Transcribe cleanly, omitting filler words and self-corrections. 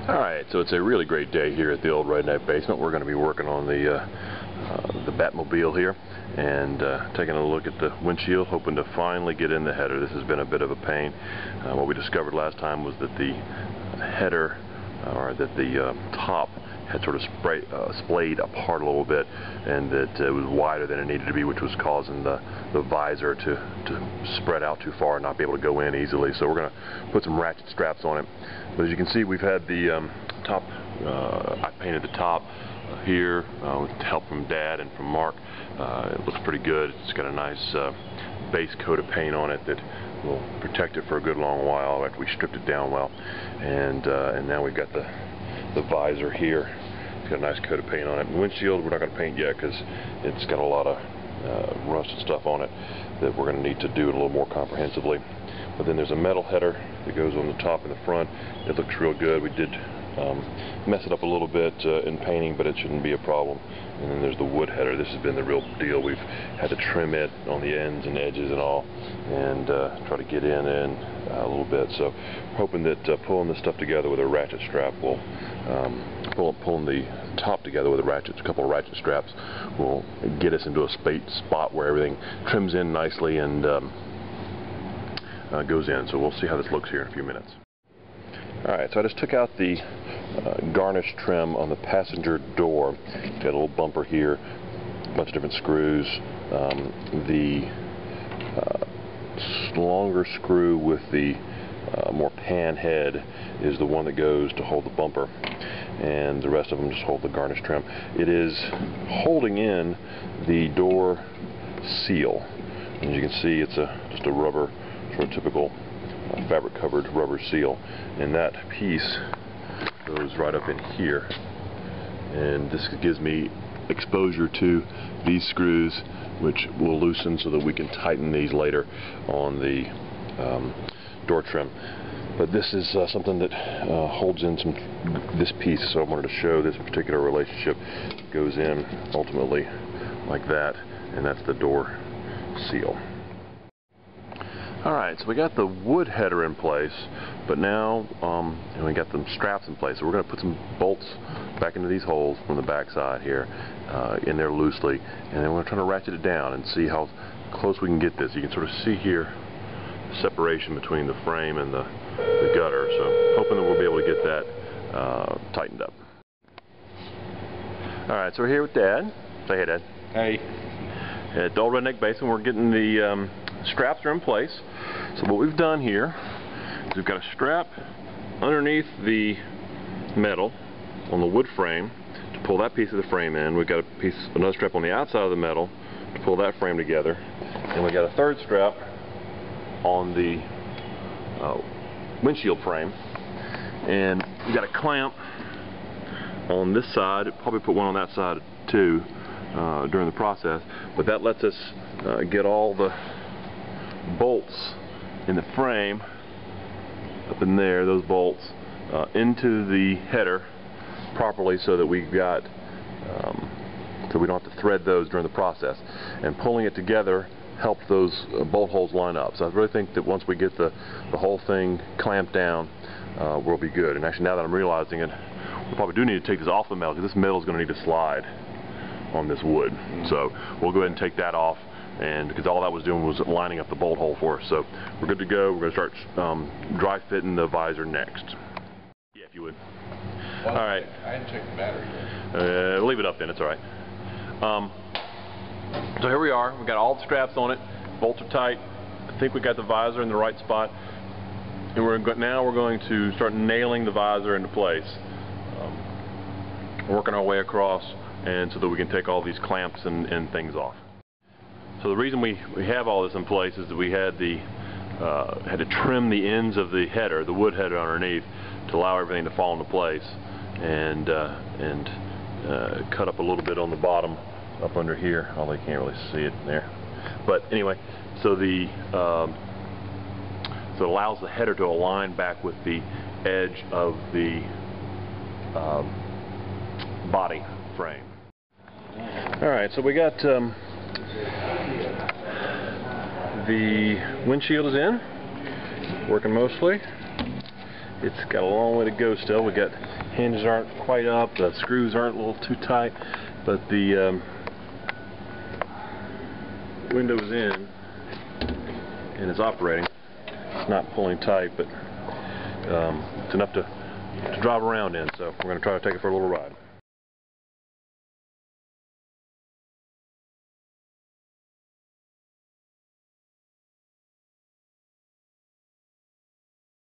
Alright, so it's a really great day here at the old Redneck Basement. We're going to be working on the Batmobile here and taking a look at the windshield, hoping to finally get in the header. This has been a bit of a pain. What we discovered last time was that the header, or that the top had sort of splayed apart a little bit, and that it was wider than it needed to be, which was causing the visor to spread out too far and not be able to go in easily. So we're going to put some ratchet straps on it. But as you can see, we've had the top, I painted the top here with help from Dad and from Mark. It looks pretty good. It's got a nice base coat of paint on it that will protect it for a good long while after we stripped it down well. And now we've got the visor here. It's got a nice coat of paint on it. The windshield we're not going to paint yet because it's got a lot of rust and stuff on it that we're going to need to do it a little more comprehensively. But then there's a metal header that goes on the top and the front. It looks real good. We did mess it up a little bit in painting, but it shouldn't be a problem. And then there's the wood header. This has been the real deal. We've had to trim it on the ends and edges and all, and try to get in a little bit. So I'm hoping that pulling this stuff together with a ratchet strap will pulling the top together with a couple of ratchet straps will get us into a spot where everything trims in nicely and goes in. So we'll see how this looks here in a few minutes. Alright, so I just took out the garnish trim on the passenger door. Got a little bumper here, a bunch of different screws. The longer screw with the more pan head is the one that goes to hold the bumper, and the rest of them just hold the garnish trim. It is holding in the door seal. As you can see, it's just a rubber, sort of typical fabric covered rubber seal, and that piece goes right up in here, and this gives me exposure to these screws, which will loosen so that we can tighten these later on the door trim. But this is something that holds in this piece, so I wanted to show this particular relationship. It goes in ultimately like that, and that's the door seal. Alright, so we got the wood header in place, but now we got the straps in place. So we're going to put some bolts back into these holes from the back side here, in there loosely, and then we're going to try to ratchet it down and see how close we can get this. You can sort of see here the separation between the frame and the gutter, so hoping that we'll be able to get that tightened up. Alright, so we're here with Dad. Say hey, Dad. Hey. At the old Redneck Basement, we're getting the straps are in place. So what we've done here is we've got a strap underneath the metal on the wood frame to pull that piece of the frame in. We've got another strap on the outside of the metal to pull that frame together, and we've got a third strap on the windshield frame, and we've got a clamp on this side. Probably put one on that side too during the process, but that lets us get all the bolts in the frame up in there, those bolts into the header properly, so that we've got so we don't have to thread those during the process, and pulling it together help those bolt holes line up. So I really think that once we get the whole thing clamped down, we'll be good. And actually, now that I'm realizing it, we probably do need to take this off the metal, because this metal is going to need to slide on this wood. So we'll go ahead and take that off, and because all that was doing was lining up the bolt hole for us. So we're good to go. We're going to start dry fitting the visor next. Yeah, if you would. Well, all right. I didn't check the battery yet. Leave it up then, it's alright. So here we are. We've got all the straps on it. Bolts are tight. I think we got the visor in the right spot. And now we're going to start nailing the visor into place. Working our way across, and so that we can take all these clamps and things off. So the reason we have all this in place is that we had to trim the ends of the header, the wood header underneath, to allow everything to fall into place, and cut up a little bit on the bottom up under here, although you can't really see it there. But anyway, so it allows the header to align back with the edge of the body frame. Alright, so we got the windshield is in, working mostly, It's got a long way to go still. We got hinges aren't quite up, the screws aren't a little too tight, but the window's in and it's operating. It's not pulling tight, but it's enough to drive around in, so we're going to try to take it for a little ride.